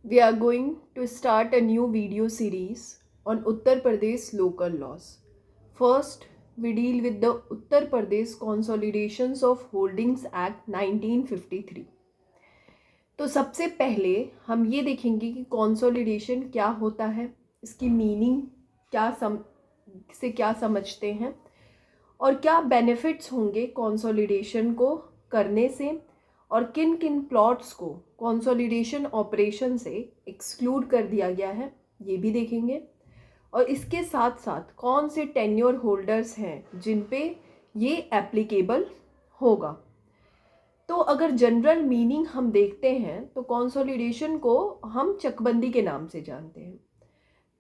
We are going to start a new video series on Uttar Pradesh local laws. First, we deal with the Uttar Pradesh Consolidations of Holdings Act 1953. तो सबसे पहले हम ये देखेंगे कि consolidation क्या होता है, इसकी मीनिंग क्या समझते हैं और क्या बेनिफिट्स होंगे कंसोलिडेशन को करने से और किन किन प्लॉट्स को कंसोलिडेशन ऑपरेशन से एक्सक्लूड कर दिया गया है ये भी देखेंगे। और इसके साथ साथ कौन से टेन्योर होल्डर्स हैं जिन पे ये एप्लीकेबल होगा। तो अगर जनरल मीनिंग हम देखते हैं तो कंसोलिडेशन को हम चकबंदी के नाम से जानते हैं।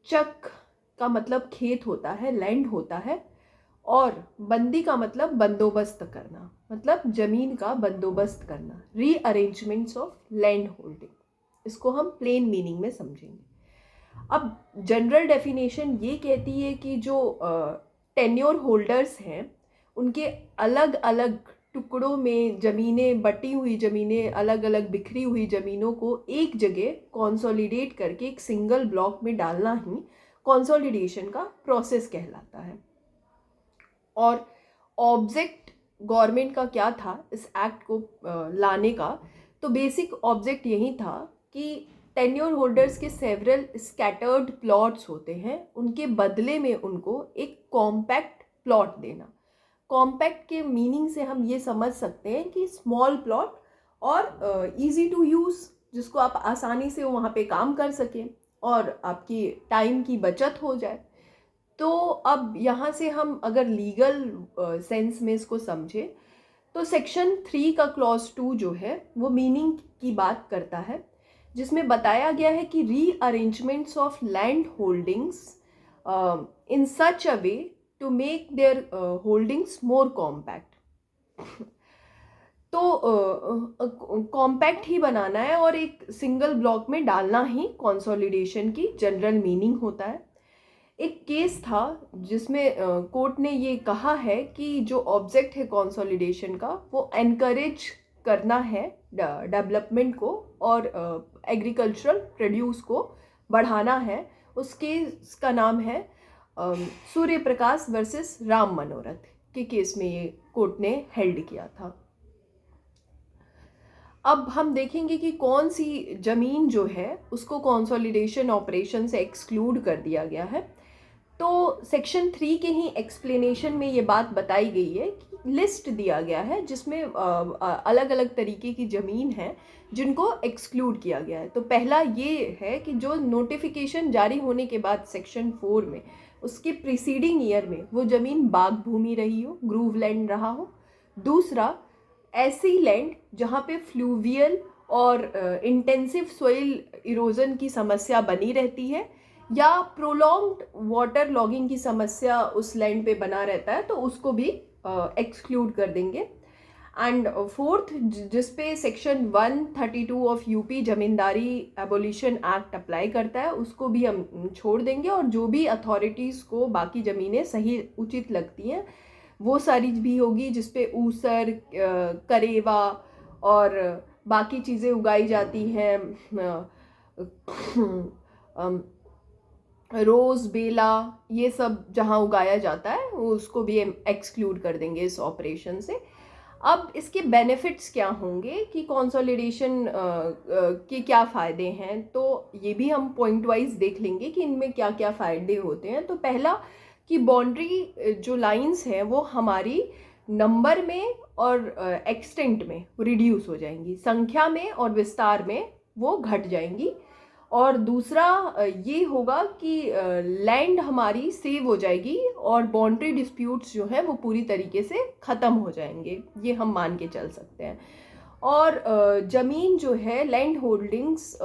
चक का मतलब खेत होता है, लैंड होता है, और बंदी का मतलब बंदोबस्त करना, मतलब जमीन का बंदोबस्त करना, रीअरेंजमेंट्स ऑफ लैंड होल्डिंग। इसको हम प्लेन मीनिंग में समझेंगे। अब जनरल डेफिनेशन ये कहती है कि जो टेन्योर होल्डर्स हैं उनके अलग अलग टुकड़ों में ज़मीनें, बटी हुई ज़मीनें, अलग अलग बिखरी हुई ज़मीनों को एक जगह कंसोलिडेट करके एक सिंगल ब्लॉक में डालना ही कंसोलिडेशन का प्रोसेस कहलाता है। और ऑब्जेक्ट गवर्नमेंट का क्या था इस एक्ट को लाने का? तो बेसिक ऑब्जेक्ट यही था कि टेन्योर होल्डर्स के सेवरल स्कैटर्ड प्लॉट्स होते हैं, उनके बदले में उनको एक कॉम्पैक्ट प्लॉट देना। कॉम्पैक्ट के मीनिंग से हम ये समझ सकते हैं कि स्मॉल प्लॉट और इजी टू यूज़, जिसको आप आसानी से वहाँ पे काम कर सकें और आपकी टाइम की बचत हो जाए। तो अब यहाँ से हम अगर लीगल सेंस में इसको समझें तो सेक्शन 3 का क्लॉज 2 जो है वो मीनिंग की बात करता है, जिसमें बताया गया है कि rearrangements of land holdings in such a way to make their holdings more compact. तो कॉम्पैक्ट ही बनाना है और एक सिंगल ब्लॉक में डालना ही कंसोलिडेशन की जनरल मीनिंग होता है। एक केस था जिसमें कोर्ट ने ये कहा है कि जो ऑब्जेक्ट है कंसोलिडेशन का वो एनकरेज करना है डेवलपमेंट को और एग्रीकल्चरल प्रोड्यूस को बढ़ाना है। उस केस का नाम है सूर्य प्रकाश वर्सेस राम मनोरथ के केस में ये कोर्ट ने हेल्ड किया था। अब हम देखेंगे कि कौन सी ज़मीन जो है उसको कंसोलिडेशन ऑपरेशन से एक्सक्लूड कर दिया गया है। तो सेक्शन 3 के ही एक्सप्लेनेशन में ये बात बताई गई है कि लिस्ट दिया गया है जिसमें अलग अलग तरीके की ज़मीन है जिनको एक्सक्लूड किया गया है। तो पहला ये है कि जो नोटिफिकेशन जारी होने के बाद सेक्शन 4 में उसके प्रीसीडिंग ईयर में वो ज़मीन बाग भूमि रही हो, ग्रूव लैंड रहा हो। दूसरा, ऐसी लैंड जहाँ पे फ्लूवियल और इंटेंसिव सॉइल इरोजन की समस्या बनी रहती है या प्रोलॉन्ग्ड वाटर लॉगिंग की समस्या उस लैंड पे बना रहता है, तो उसको भी एक्सक्लूड कर देंगे। एंड फोर्थ, जिसपे section 132 of UP zamindari abolition act apply करता है, उसको भी हम छोड़ देंगे। और जो भी अथॉरिटीज़ को बाकी ज़मीनें सही उचित लगती हैं वो सारी भी होगी, जिसपे ऊसर, करेवा और बाकी चीज़ें उगाई जाती हैं, रोज़, बेला, ये सब जहाँ उगाया जाता है उसको भी हम एक्सक्लूड कर देंगे इस ऑपरेशन से। अब इसके बेनिफिट्स क्या होंगे कि कंसोलिडेशन के क्या फ़ायदे हैं, तो ये भी हम पॉइंट वाइज देख लेंगे कि इनमें क्या क्या फ़ायदे होते हैं। तो पहला कि बाउंड्री जो लाइंस हैं वो हमारी नंबर में और एक्सटेंट में रिड्यूस हो जाएंगी, संख्या में और विस्तार में वो घट जाएंगी। और दूसरा ये होगा कि लैंड हमारी सेव हो जाएगी और बाउंड्री डिस्प्यूट्स जो है वो पूरी तरीके से ख़त्म हो जाएंगे, ये हम मान के चल सकते हैं। और ज़मीन जो है, land holdings,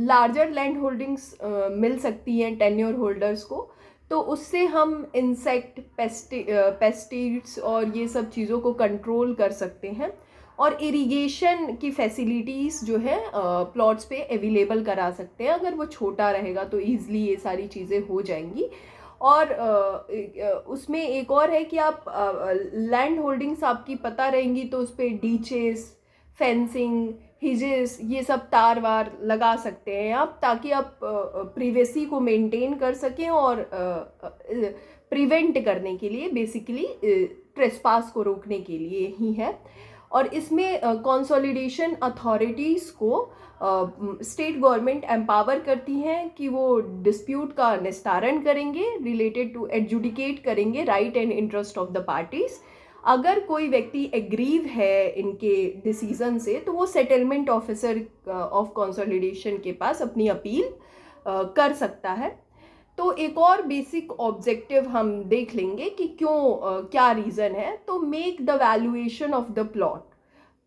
larger land holdings मिल सकती हैं टेन्योर होल्डर्स को, तो उससे हम इंसेक्ट, पेस्टिसाइड्स और ये सब चीज़ों को कंट्रोल कर सकते हैं। और इरिगेशन की फैसिलिटीज़ जो है प्लॉट्स पे अवेलेबल करा सकते हैं। अगर वो छोटा रहेगा तो ईज़िली ये सारी चीज़ें हो जाएंगी। और उसमें एक और है कि आप लैंड होल्डिंग्स आपकी पता रहेंगी तो उस पर डीचेस, फेंसिंग, हिजेस, ये सब तार वार लगा सकते हैं आप, ताकि आप प्रिवेसी को मेंटेन कर सकें और प्रिवेंट करने के लिए, बेसिकली ट्रेसपास को रोकने के लिए ही है। और इसमें कंसोलिडेशन अथॉरिटीज़ को स्टेट गवर्नमेंट एम्पावर करती हैं कि वो डिस्प्यूट का निस्तारण करेंगे, रिलेटेड टू एडजुडिकेट करेंगे right and interest of the parties. अगर कोई व्यक्ति एग्रीव है इनके डिसीजन से, तो वो सेटलमेंट ऑफिसर ऑफ कंसोलिडेशन के पास अपनी अपील कर सकता है। तो एक और बेसिक ऑब्जेक्टिव हम देख लेंगे कि क्यों, क्या रीज़न है। तो make the valuation of the plot,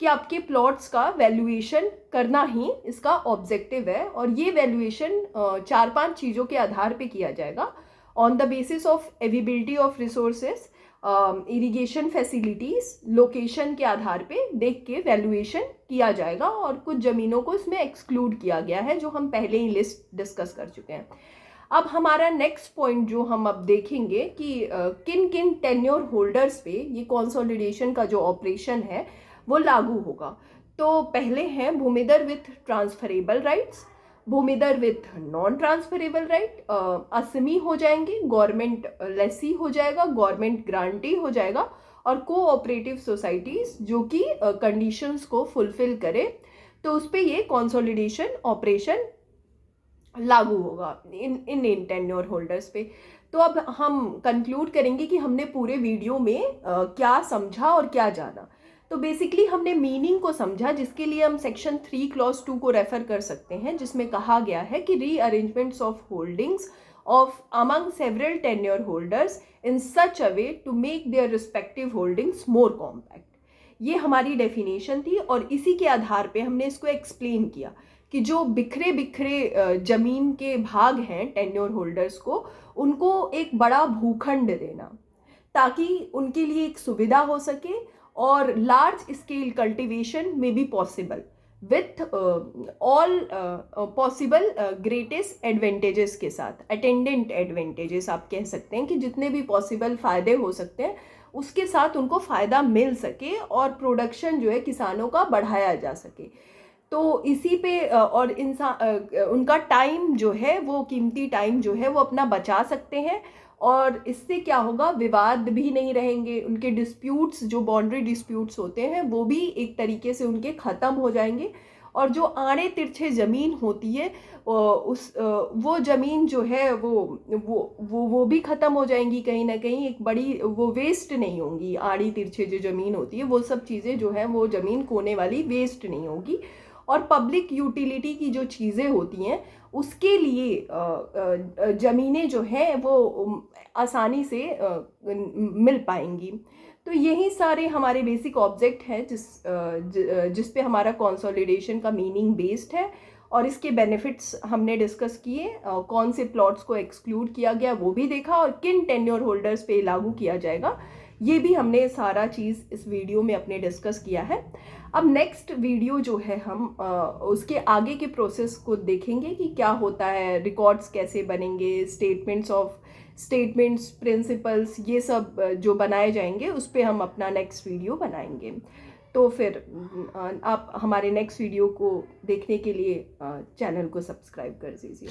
कि आपके प्लॉट्स का वैल्यूएशन करना ही इसका ऑब्जेक्टिव है। और ये वैल्यूएशन 4-5 चीज़ों के आधार पे किया जाएगा। On the basis of availability of resources, irrigation facilities, location के आधार पे देख के वैल्यूएशन किया जाएगा। और कुछ ज़मीनों को इसमें एक्सक्लूड किया गया है, जो हम पहले ही लिस्ट डिस्कस कर चुके हैं। अब हमारा नेक्स्ट पॉइंट जो हम अब देखेंगे कि किन किन टेन्योर होल्डर्स पे ये कंसोलिडेशन का जो ऑपरेशन है वो लागू होगा। तो पहले हैं bhumidhar with transferable rights, bhumidhar with non transferable right, asami हो जाएंगे, गवर्नमेंट लेसी हो जाएगा, गवर्नमेंट ग्रांटी हो जाएगा, और कोऑपरेटिव सोसाइटीज़ जो कि कंडीशंस को फुलफिल करे, तो उस पर ये कंसोलिडेशन ऑपरेशन लागू होगा इन टेन्योर होल्डर्स पे। तो अब हम कंक्लूड करेंगे कि हमने पूरे वीडियो में क्या समझा और क्या जाना। तो बेसिकली हमने मीनिंग को समझा, जिसके लिए हम सेक्शन 3 क्लॉज 2 को रेफर कर सकते हैं, जिसमें कहा गया है कि rearrangements of holdings of among several tenure holders in such a way to make their respective holdings more compact. ये हमारी डेफिनेशन थी, और इसी के आधार पे हमने इसको एक्सप्लेन किया कि जो बिखरे बिखरे जमीन के भाग हैं टेन्योर होल्डर्स को, उनको एक बड़ा भूखंड देना, ताकि उनके लिए एक सुविधा हो सके और लार्ज स्केल कल्टीवेशन में भी possible, with all possible greatest advantages के साथ, अटेंडेंट एडवांटेजेस आप कह सकते हैं, कि जितने भी पॉसिबल फ़ायदे हो सकते हैं उसके साथ उनको फ़ायदा मिल सके और प्रोडक्शन जो है किसानों का बढ़ाया जा सके। तो इसी पे और इंसान उनका टाइम जो है, वो कीमती टाइम जो है वो अपना बचा सकते हैं, और इससे क्या होगा, विवाद भी नहीं रहेंगे, उनके डिस्प्यूट्स, जो बाउंड्री डिस्प्यूट्स होते हैं, वो भी एक तरीके से उनके ख़त्म हो जाएंगे। और जो आड़े तिरछे ज़मीन होती है, वो ज़मीन जो है वो भी ख़त्म हो जाएंगी कहीं ना कहीं, एक बड़ी वो वेस्ट नहीं होंगी। आड़ी तिरछे जो ज़मीन होती है, वो सब चीज़ें जो है, वो ज़मीन कोने वाली वेस्ट नहीं होगी। और पब्लिक यूटिलिटी की जो चीज़ें होती हैं, उसके लिए ज़मीनें जो हैं वो आसानी से मिल पाएंगी। तो यही सारे हमारे बेसिक ऑब्जेक्ट हैं जिस पे हमारा कंसोलिडेशन का मीनिंग बेस्ड है, और इसके बेनिफिट्स हमने डिस्कस किए। कौन से प्लॉट्स को एक्सक्लूड किया गया वो भी देखा, और किन टेन्योर होल्डर्स पे लागू किया जाएगा ये भी हमने सारा चीज़ इस वीडियो में अपने डिस्कस किया है। अब नेक्स्ट वीडियो जो है, हम उसके आगे के प्रोसेस को देखेंगे कि क्या होता है, रिकॉर्ड्स कैसे बनेंगे, स्टेटमेंट्स, प्रिंसिपल्स, ये सब जो बनाए जाएंगे, उस पर हम अपना नेक्स्ट वीडियो बनाएंगे। तो फिर आप हमारे नेक्स्ट वीडियो को देखने के लिए चैनल को सब्सक्राइब कर दीजिए।